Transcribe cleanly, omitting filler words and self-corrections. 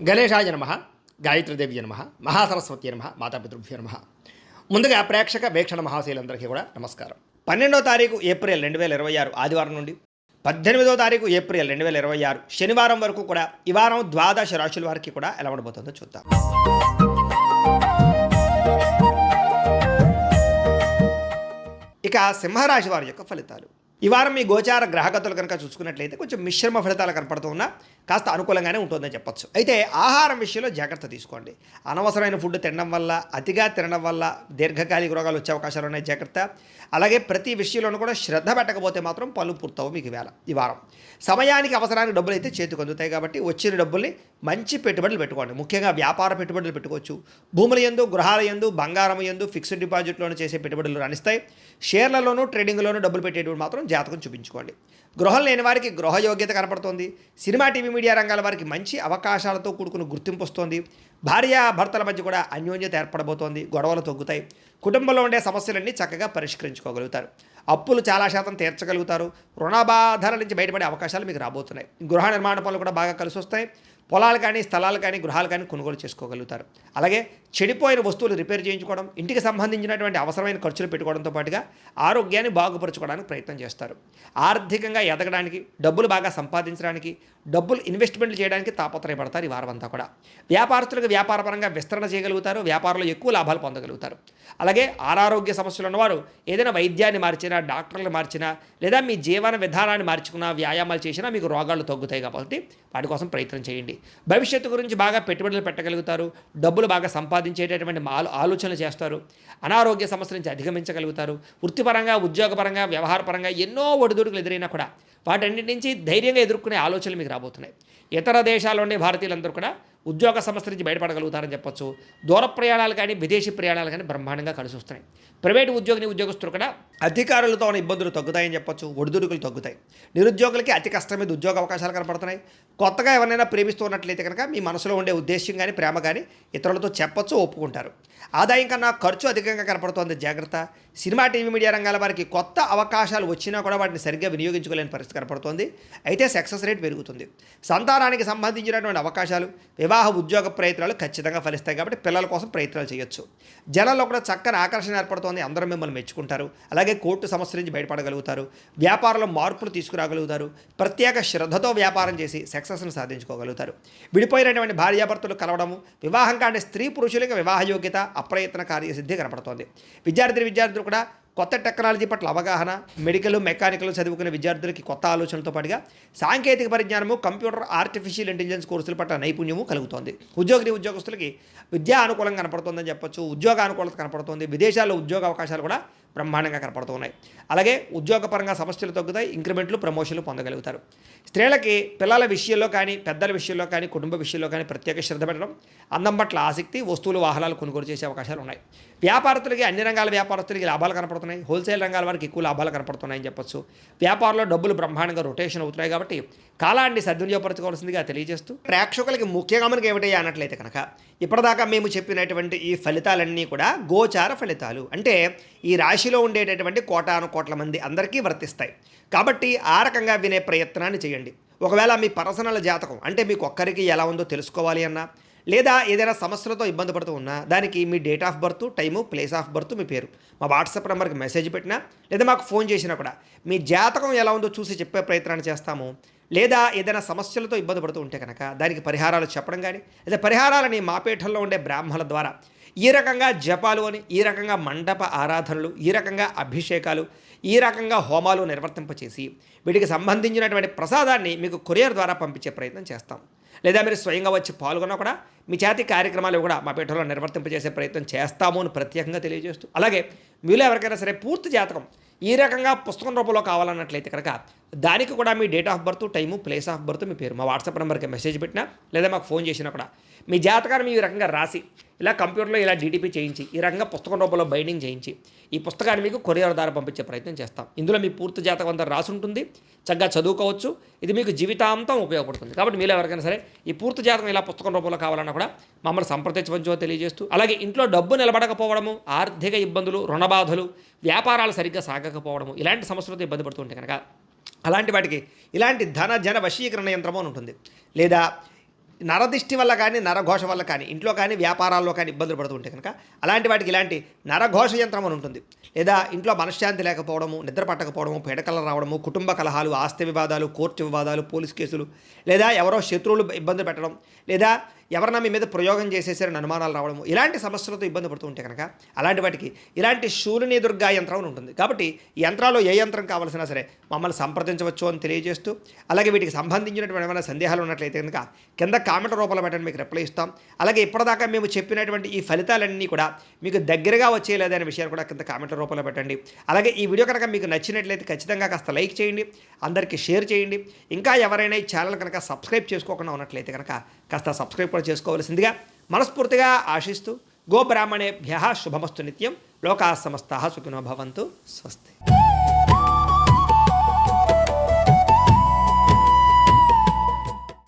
గణేశాయ నమ, గాయత్రీదేవి నమ, మహాసరస్వతి నమ, మాతాపితృభ్యో నమ. ముందుగా ప్రేక్షక వీక్షణ మహాశైలందరికీ కూడా నమస్కారం. 12వ తారీఖు ఏప్రిల్ 2026 ఆదివారం నుండి 18వ తారీఖు ఏప్రిల్ 2026 శనివారం వరకు కూడా ఈ వారం ద్వాదశ రాశుల వారికి కూడా ఎలా ఉండబోతుందో చూద్దాం. ఇక సింహరాశి వారి యొక్క ఫలితాలు. ఈ వారం మీ గోచార గ్రహగతులు కనుక చూసుకున్నట్లయితే కొంచెం మిశ్రమ ఫలితాలు కనపడుతూ ఉన్నా కాస్త అనుకూలంగానే ఉంటుందని చెప్పొచ్చు. అయితే ఆహారం విషయంలో జాగ్రత్త తీసుకోండి. అనవసరమైన ఫుడ్ తినడం వల్ల, అతిగా తినడం వల్ల దీర్ఘకాలిక రోగాలు వచ్చే అవకాశాలు ఉన్నాయి, జాగ్రత్త. అలాగే ప్రతి విషయంలోనూ కూడా శ్రద్ధ పెట్టకపోతే మాత్రం పనులు పూర్తవు మీకు ఈ వారం. సమయానికి అవసరానికి డబ్బులు అయితే చేతికి అందుతాయి కాబట్టి వచ్చిన డబ్బుల్ని మంచి పెట్టుబడులు పెట్టుకోండి. ముఖ్యంగా వ్యాపార పెట్టుబడులు పెట్టుకోవచ్చు. భూముల యందు, గృహాల యందు, బంగారం యందు, ఫిక్స్డ్ డిపాజిట్లోనూ చేసే పెట్టుబడులు రాణిస్తాయి. షేర్లలోనూ, ట్రేడింగ్లోనూ డబ్బులు పెట్టేటువంటి మాత్రం జాతకం చూపించుకోండి. గృహం లేని వారికి గృహయోగ్యత కనపడుతోంది. సినిమా, టీవీ, మీడియా రంగాల వారికి మంచి అవకాశాలతో కూడుకున్న గుర్తింపు వస్తుంది. భార్యాభర్తల మధ్య కూడా అన్యోన్యత ఏర్పడబోతోంది. గొడవలు తగ్గుతాయి. కుటుంబంలో ఉండే సమస్యలన్నీ చక్కగా పరిష్కరించుకోగలుగుతారు. అప్పులు చాలా శాతం తీర్చగలుగుతారు. రుణబాధల నుంచి బయటపడే అవకాశాలు మీకు రాబోతున్నాయి. గృహ నిర్మాణ పనులు కూడా బాగా కలిసి వస్తాయి. పొలాలు కానీ, స్థలాలు కానీ, గృహాలు కానీ కొనుగోలు చేసుకోగలుగుతారు. అలాగే చెడిపోయిన వస్తువులు రిపేర్ చేయించుకోవడం, ఇంటికి సంబంధించినటువంటి అవసరమైన ఖర్చులు పెట్టుకోవడంతో పాటుగా ఆరోగ్యాన్ని బాగుపరచుకోవడానికి ప్రయత్నం చేస్తారు. ఆర్థికంగా ఎదగడానికి, డబ్బులు బాగా సంపాదించడానికి, డబ్బులు ఇన్వెస్ట్మెంట్లు చేయడానికి తాపత్రయపడతారు ఈ వారం అంతా కూడా. వ్యాపారస్తులకు వ్యాపారపరంగా విస్తరణ చేయగలుగుతారు. వ్యాపారంలో ఎక్కువ లాభాలు పొందగలుగుతారు. అలాగే అనారోగ్య సమస్యలు ఉన్నవారు ఏదైనా వైద్యాన్ని మార్చినా, డాక్టర్లు మార్చినా, లేదా మీ జీవన విధానాన్ని మార్చుకున్నా, వ్యాయామాలు చేసినా మీకు రోగాలు తగ్గుతాయి. కాబట్టి వాటి కోసం ప్రయత్నం చేయండి. భవిష్యత్తు గురించి బాగా పెట్టుబడులు పెట్టగలుగుతారు. డబ్బులు బాగా సంపాదించేటటువంటి ఆలోచనలు చేస్తారు. అనారోగ్య సమస్యల నుంచి అధిగమించగలుగుతారు. వృత్తిపరంగా, ఉద్యోగపరంగా, వ్యవహారపరంగా ఎన్నో ఒడిదుడుకులు ఎదురైనా కూడా వాటన్నిటి నుంచి ధైర్యంగా ఎదుర్కొనే ఆలోచనలు మీకు రాబోతున్నాయి. ఇతర దేశాల్లో ఉండే భారతీయులందరూ కూడా ఉద్యోగ సమస్య నుంచి బయటపడగలుగుతారని చెప్పొచ్చు. దూర ప్రయాణాలు కానీ, విదేశీ ప్రయాణాలు కానీ బ్రహ్మాండంగా కలిసి వస్తున్నాయి. ప్రైవేటు ఉద్యోగస్తులు కూడా అధికారులతో ఉన్న ఇబ్బందులు తగ్గుతాయని చెప్పొచ్చు. ఒడిదుడుకులు తగ్గుతాయి. నిరుద్యోగులకి అతి కష్టం మీద ఉద్యోగ అవకాశాలు కనపడుతున్నాయి. కొత్తగా ఎవరైనా ప్రేమిస్తున్నట్లయితే కనుక మీ మనసులో ఉండే ఉద్దేశ్యం కానీ, ప్రేమ కానీ ఇతరులతో చెప్పొచ్చు, ఒప్పుకుంటారు. ఆదాయం కన్నా ఖర్చు అధికంగా కనపడుతోంది, జాగ్రత్త. సినిమా, టీవీ, మీడియా రంగాల వారికి కొత్త అవకాశాలు వచ్చినా కూడా వాటిని సరిగ్గా వినియోగించుకోలేని పరిస్థితి కనపడుతోంది. అయితే సక్సెస్ రేట్ పెరుగుతుంది. సంతానానికి సంబంధించినటువంటి అవకాశాలు, వివాహ, ఉద్యోగ ప్రయత్నాలు ఖచ్చితంగా ఫలిస్తాయి. కాబట్టి పిల్లల కోసం ప్రయత్నాలు చేయొచ్చు. జనాల్లో కూడా చక్కని ఆకర్షణ ఏర్పడుతోంది. అందరూ మిమ్మల్ని మెచ్చుకుంటారు. అలాగే కోర్టు సమస్య నుంచి బయటపడగలుగుతారు. వ్యాపారంలో మార్పులు తీసుకురాగలుగుతారు. ప్రత్యేక శ్రద్ధతో వ్యాపారం చేసి సక్సెస్ను సాధించుకోగలుగుతారు. విడిపోయినటువంటి భార్యాభర్తలు కలవడము, వివాహం కాని స్త్రీ పురుషులకి వివాహ యోగ్యత, అప్రయత్న కార్యసిద్ధి కనపడుతోంది. విద్యార్థులు కూడా కొత్త టెక్నాలజీ పట్ల అవగాహన, మెడికల్, మెకానికల్ చదువుకునే విద్యార్థులకి కొత్త ఆలోచనలతో పాటుగా సాంకేతిక పరిజ్ఞానము, కంప్యూటర్, ఆర్టిఫిషియల్ ఇంటెలిజెన్స్ కోర్సుల పట్ల నైపుణ్యము కలుగుతోంది. ఉద్యోగస్తులకి విద్యా అనుకూలంగా కనపడుతుందని చెప్పొచ్చు. ఉద్యోగ అనుకూలత కనపడుతుంది. విదేశాల్లో ఉద్యోగ అవకాశాలు కూడా బ్రహ్మాండంగా కనపడుతున్నాయి. అలాగే ఉద్యోగపరంగా సమస్యలు తగ్గుతాయి. ఇంక్రిమెంట్లు, ప్రమోషన్లు పొందగలుగుతారు. స్త్రీలకి పిల్లల విషయంలో కానీ, పెద్దల విషయంలో కానీ, కుటుంబ విషయంలో కానీ ప్రత్యేక శ్రద్ధ పెట్టడం, అందం పట్ల ఆసక్తి, వస్తువులు, వాహనాలు కొనుగోలు చేసే అవకాశాలు ఉన్నాయి. వ్యాపారస్తులకి, అన్ని రంగాల వ్యాపారస్తులకి లాభాలు కనపడుతున్నాయి. హోల్సేల్ రంగాల వారికి ఎక్కువ లాభాలు కనపడుతున్నాయని చెప్పొచ్చు. వ్యాపారంలో డబ్బులు బ్రహ్మాండంగా రొటేషన్ అవుతున్నాయి. కాబట్టి కాలాన్ని సద్వినియోగపరచుకోవాల్సిందిగా తెలియజేస్తూ, ప్రేక్షకులకి ముఖ్యంగా మనకి ఏమిటయ్యా అన్నట్లయితే కనుక ఇప్పటిదాకా మేము చెప్పినటువంటి ఈ ఫలితాలన్నీ కూడా గోచార ఫలితాలు. అంటే ఈ రాశిలో ఉండేటటువంటి కోటాను కోట్ల మంది అందరికీ వర్తిస్తాయి. కాబట్టి ఆ రకంగా వినే ప్రయత్నాన్ని చేయండి. ఒకవేళ మీ పర్సనల్ జాతకం అంటే మీకు ఒక్కరికి ఎలా ఉందో తెలుసుకోవాలి అన్నా, లేదా ఏదైనా సమస్యలతో ఇబ్బంది పడుతూ ఉన్నా, దానికి మీ date of birth, time, place of birth, మీ పేరు మా వాట్సాప్ నెంబర్కి మెసేజ్ పెట్టినా, లేదా మాకు ఫోన్ చేసినా కూడా మీ జాతకం ఎలా ఉందో చూసి చెప్పే ప్రయత్నాన్ని చేస్తాము. లేదా ఏదైనా సమస్యలతో ఇబ్బంది పడుతూ ఉంటే కనుక దానికి పరిహారాలు చెప్పడం కానీ, లేదా పరిహారాలని మా పీఠంలో ఉండే బ్రాహ్మణుల ద్వారా ఈ రకంగా జపాలు అని, ఈ రకంగా మండప ఆరాధనలు, ఈ రకంగా అభిషేకాలు, ఈ రకంగా హోమాలు నిర్వర్తింపచేసి వీటికి సంబంధించినటువంటి ప్రసాదాన్ని మీకు కొరియర్ ద్వారా పంపించే ప్రయత్నం చేస్తాం. లేదా మీరు స్వయంగా వచ్చి పాల్గొన్నా కూడా మీ చేతి కార్యక్రమాలు కూడా మా పీఠంలో నిర్వర్తింపజేసే ప్రయత్నం చేస్తాము అని ప్రత్యేకంగా తెలియజేస్తూ, అలాగే మీలో ఎవరికైనా సరే పూర్తి జాతకం ఈ రకంగా పుస్తకం రూపంలో కావాలన్నట్లయితే కనుక దానికి కూడా మీ date of birth, time, place of birth, మీ పేరు మా వాట్సాప్ నెంబర్కి మెసేజ్ పెట్టినా, లేదా మాకు ఫోన్ చేసినా కూడా మీ జాతకాన్ని ఈ రకంగా రాసి ఇలా కంప్యూటర్లో ఇలా డీటీపీ చేయించి ఈ రకంగా పుస్తకం రూపంలో బైండింగ్ చేయించి ఈ పుస్తకాన్ని మీకు కొరియర్ ద్వారా పంపించే ప్రయత్నం చేస్తాం. ఇందులో మీ పూర్తి జాతకం అంతా రాసి ఉంటుంది. చక్కగా చదువుకోవచ్చు. ఇది మీకు జీవితాంతం ఉపయోగపడుతుంది. కాబట్టి మీలో ఎవరికైనా సరే ఈ పూర్తి జాతకం ఇలా పుస్తకం రూపంలో కావాలన్నా కూడా మమ్మల్ని సంప్రదించవచ్చో తెలియజేస్తూ, అలాగే ఇంట్లో డబ్బు నిలబడకపోవడము, ఆర్థిక ఇబ్బందులు, రుణబాధలు, వ్యాపారాలు సరిగ్గా సాగకపోవడము, ఇలాంటి సమస్యలతో ఇబ్బంది పడుతుంటే కనుక అలాంటి వాటికి ఇలాంటి ధన జన వశీకరణ యంత్రము అని ఉంటుంది. లేదా నరదిష్టి వల్ల కానీ నరఘోష వల్ల కానీ ఇంట్లో కానీ వ్యాపారాల్లో కానీ ఇబ్బందులు పడుతూ ఉంటే కనుక అలాంటి వాటికి ఇలాంటి నరఘోష యంత్రం అని ఉంటుంది. లేదా ఇంట్లో మనశ్శాంతి లేకపోవడము, నిద్ర పట్టకపోవడము, పీడకలు రావడము, కుటుంబ కలహాలు, ఆస్తి వివాదాలు, కోర్టు వివాదాలు, పోలీస్ కేసులు, లేదా ఎవరో శత్రువులు ఇబ్బంది పెట్టడం, లేదా ఎవరన్నా మీ మీద ప్రయోగం చేసేసారని అనుమానాలు రావడము, ఇలాంటి సమస్యలతో ఇబ్బంది పడుతూ ఉంటే కనుక అలాంటి వాటికి ఇలాంటి శూలిని దుర్గా యంత్రం అని ఉంటుంది. కాబట్టి ఈ యంత్రాల్లో ఏ యంత్రం కావాల్సినా సరే మమ్మల్ని సంప్రదించవచ్చు అని తెలియజేస్తూ, అలాగే వీటికి సంబంధించినటువంటి ఏమైనా సందేహాలు ఉన్నట్లయితే కనుక కింద కామెంట్ రూపంలో పెట్టండి, మీకు రిప్లై ఇస్తాం. అలాగే ఇప్పటిదాకా మేము చెప్పినటువంటి ఈ ఫలితాలన్నీ కూడా మీకు దగ్గరగా వచ్చేయలేదా అనే విషయాన్ని కూడా కింద కామెంట్ రూపంలో పెట్టండి. అలాగే ఈ వీడియో కనుక మీకు నచ్చినట్లయితే ఖచ్చితంగా కాస్త లైక్ చేయండి, అందరికీ షేర్ చేయండి. ఇంకా ఎవరైనా ఈ ఛానల్ కనుక సబ్స్క్రైబ్ చేసుకోకుండా ఉన్నట్లయితే కనుక కాస్త సబ్స్క్రైబ్ కూడా చేసుకోవాల్సిందిగా మనస్ఫూర్తిగా ఆశిస్తూ గోబ్రాహ్మణేభ్యః శుభమస్తు నిత్యం. లోకాः సమస్తాः సుఖినో భవంతు. స్వస్తి.